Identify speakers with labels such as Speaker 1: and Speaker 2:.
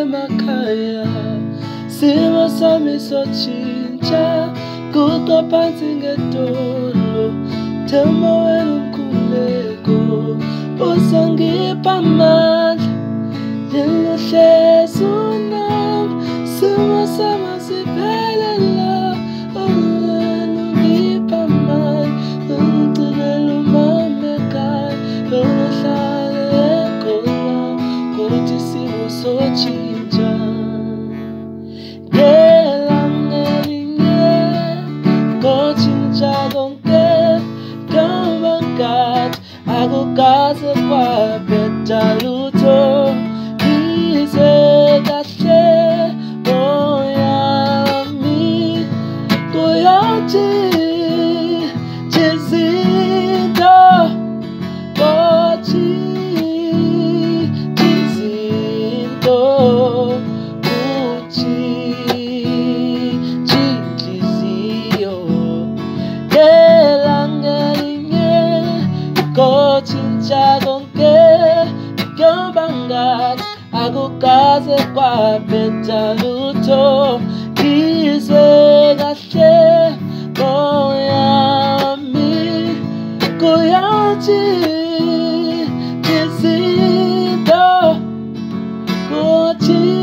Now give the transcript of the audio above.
Speaker 1: emakhaya simo sami sotshintsha kuqa phansi ngedolo thema wena umkhuleko uzongipha amandla njengohlezi unami simo sami siphelela ungipha amandla ungigcinela umama ekhaya ngihlale khona kuthi simo sotshintsha ngelanga elinye kotshintsha konke kama ngathi akukaze kwaphetha lutho ngizwe kahle moyami kuyotshintsha izinto kotshintsha izinto kutshintsha inhliziyo ngelanga elinye kotshintsha konke kuyoba ngathi akukaze kwaphetha lutho ngizwe kahle moyami kuyotshintsha izinto kutshintsha